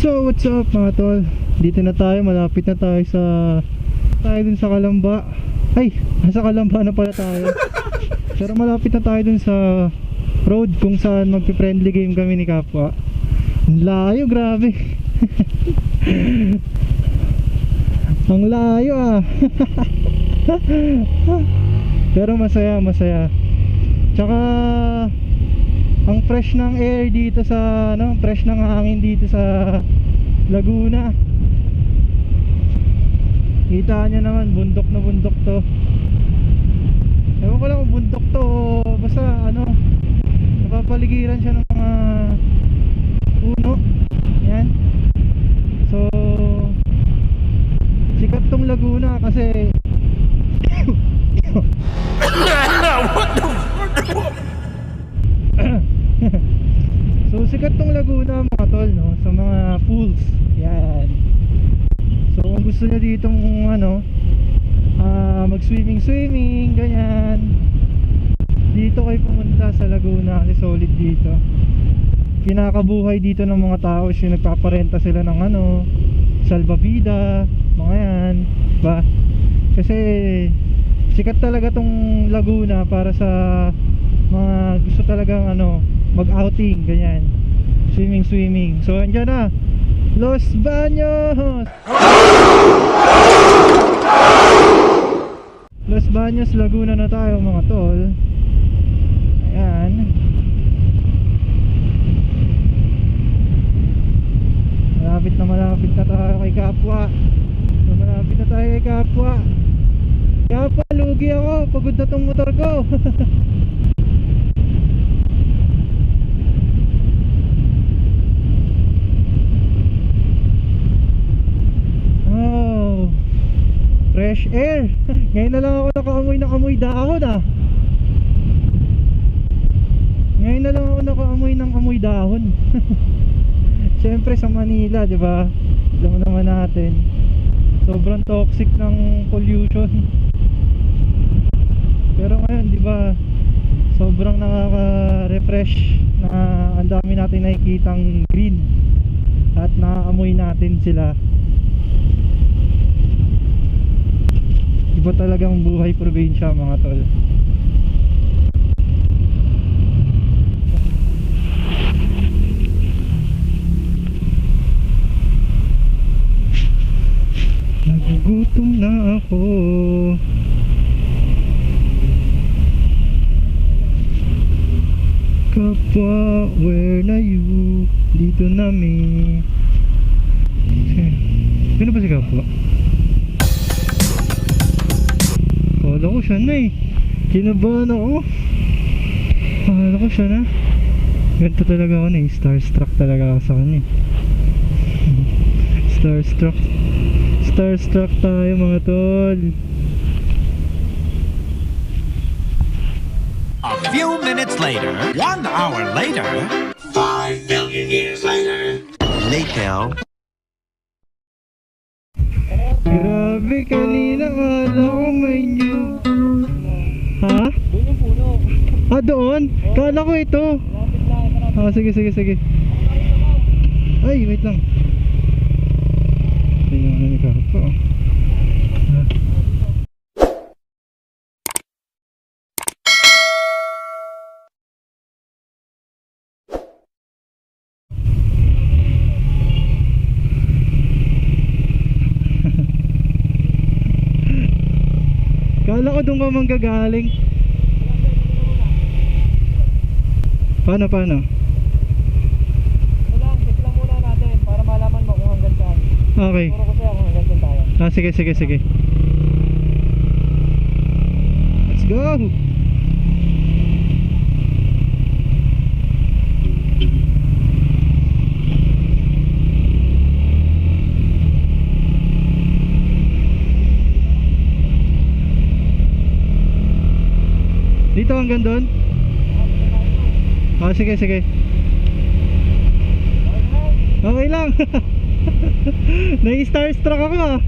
So what's up mga tol, dito na tayo, malapit na tayo dun sa Kalamba. Ay, nasa Kalamba na pala tayo. Pero malapit na tayo dun sa road kung saan magpi-friendly game kami ni Kapwa. Ang layo, grabe. Ang layo ah. Pero masaya. Tsaka ang fresh ng air dito sa fresh ng hangin dito sa Laguna. Kita nyo naman, bundok na bundok to. Ewan ko lang kung bundok to o basta napapaligiran siya ng mga puno. Yan. So sikat tong Laguna kasi so sikat tong Laguna mga tol, no, sa mga pools. Yan. So kung gusto nyo ditong mag-swimming ganyan, dito kayo pumunta sa Laguna kasi solid dito. Kinakabuhay dito ng mga tao is yung nagpaparenta sila ng salbabida, mga yan, ba? Kasi sikat talaga tong Laguna para sa mga gusto talagang mag-outing, ganyan, swimming. So andyan na Los Baños, Los Baños, Laguna na tayo mga tol. Ayan. Malapit na tayo kay Kapwa. So malapit na tayo kay Kapwa. Kapwa, lugi ako, pagod na tong motor ko. Fresh air. Ngayon na lang ako nakaamoy ng amoy dahon ah. Ngayon na lang ako nakaamoy ng amoy dahon. Siyempre sa Manila, di ba? Alam mo naman natin, sobrang toxic ng pollution. Pero ngayon, di ba, sobrang nakaka-refresh na ang dami natin nakikitang green at naaamoy natin sila. Iba talagang buhay probinsya mga tol. Nagugutom na ako. Kapwa, where na you? Dito na mi. Sino ba si Kapwa? Akala ko siya na eh. Kinabahan ako. Akala ko siya na. Ganito talaga ako na eh. Starstruck talaga ako sa kanya. Starstruck tayo mga tol. A few minutes later, 1 hour later, 5 million years later. Grabe, kanina kala ko may new. Ha? Doon yung puno. Ah, doon? Kala ko ito. Sige. Ay, wait lang. Tingnan na ni Kapwa. Kala ko doon ka manggagaling. Paano? Check lang muna natin para malaman mo kung hanggang saan. Okay. Puro ko sa'yo kung hanggang saan tayo. Sige. Let's go. Dito hanggang doon? Sige. Okay lang. Nai-starstruck ako ah.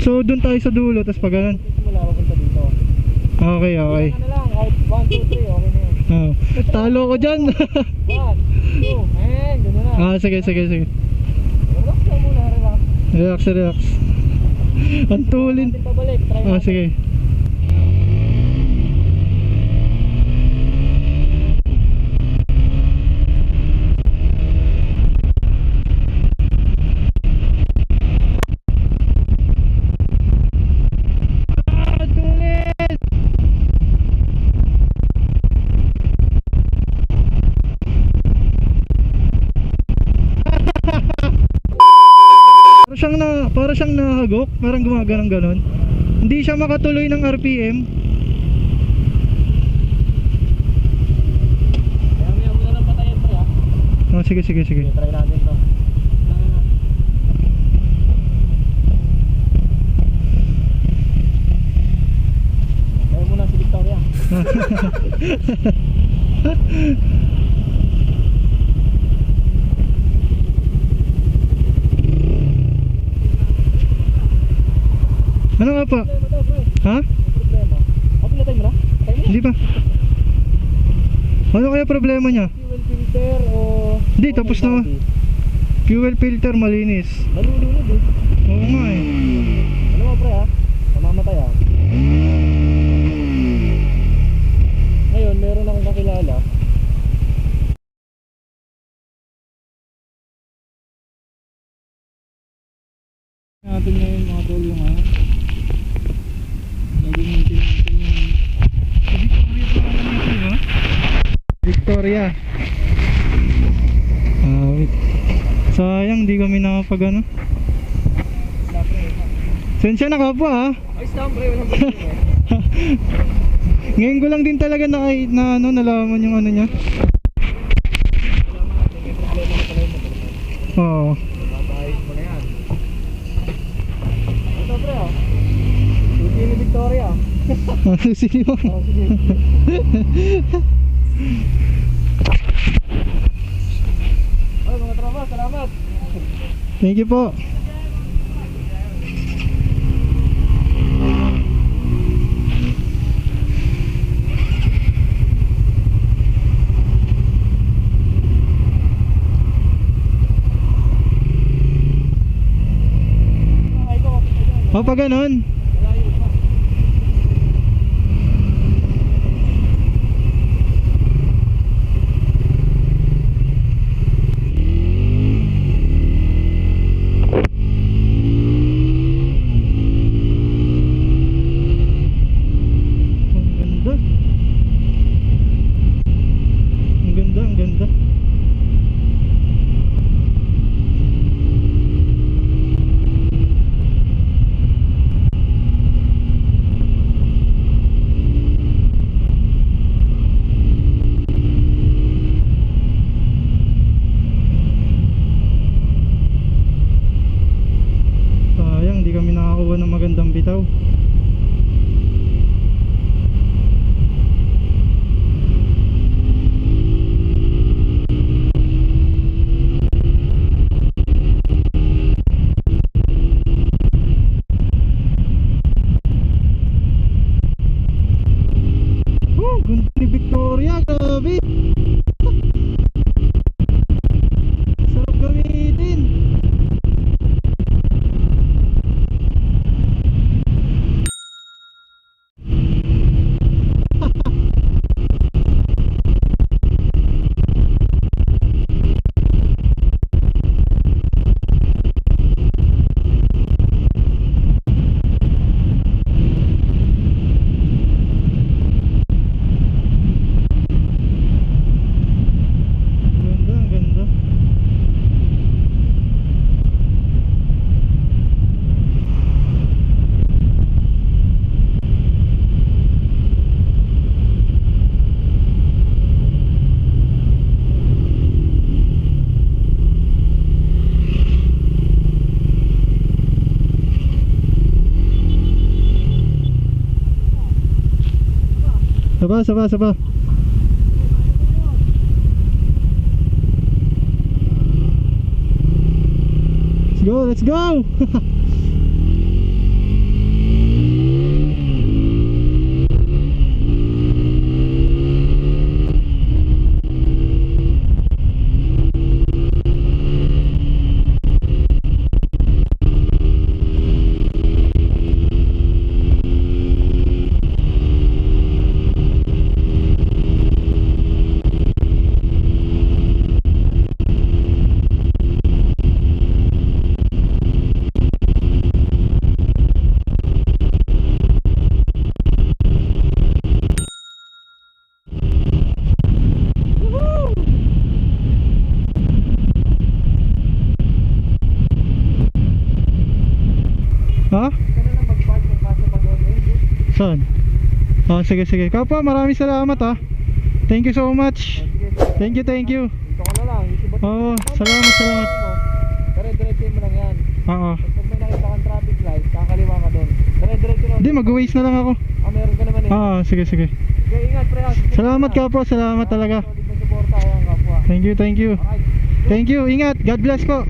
So doon tayo sa dulo, tapos pag ganun. Simula, papunta dito. Okay, okay. Ano lang, out 1, 2, 3, okay na yun. Oh. Talo ko dyan. 1, 2, gano'n na. Ah, sige, sige, sige. Relax lang muna, relax. Relax, relax. Ang tulin. Natin pabalik, try Ah, natin. sige. Ah, tulin! Para siyang nahagok, parang gumaganang ganon. Hindi siya makatuloy ng RPM. Maya muna lang patayin, pre, ha? Oh, sige, sige, sige. Sige, try natin to. Tayo muna si Victoria. Ano nga pa? Problema daw, pre. Ha? Problema. Pinatay mo na? Patay mo na? Hindi pa. Ano kaya problema niya? Fuel filter o... Hindi, tapos na. body? Fuel filter malinis. Nalulunod eh. Oo nga eh. Ano mo, pre, ha? Mamamatay, ha? Ngayon, meron akong kakilala. Natin ngayon mga tol yung ano. Gagamitin natin yung... Victoria. Wait. Sayang, di kami nakapag ano. Sensya na ka pa ha. Ayos lang, pre. Walang problema. Ngayon ko lang din talaga na ano, nalaman yung ano niya. May problema na pala yung motor mo. Oo. Babayos mo na yan. Ito, pre, ha? Susi ni Victoria. Sige mo. Oh, sige. Ay, mga tropa, salamat. Thank you po. O pag ganon. Ang ganda, ang ganda. Sayang, di kami nakakuha ng magandang bitaw. Ganda ni Victoria, grabe. Sarap gamitin. Ganda, ang ganda. Saba, saba, saba. Let's go, let's go. Saan? Ah, sige, sige. Kapwa, maraming salamat ha. Thank you so much. Thank you, thank you. Dito ka na lang. Isibat Oo, salamat, salamat. Dire-diretso mo lang yan. Oo. Pag may nakita kang traffic light, kakaliwa ka doon. Dire-diretso lang. Hindi, mag-waste na lang ako. Meron ka naman eh. Sige, sige. Okay, ingat pre. Salamat kapwa, salamat talaga. Solid na suporta yan kapwa. Thank you, thank you. Alright. Thank you, ingat. God bless po.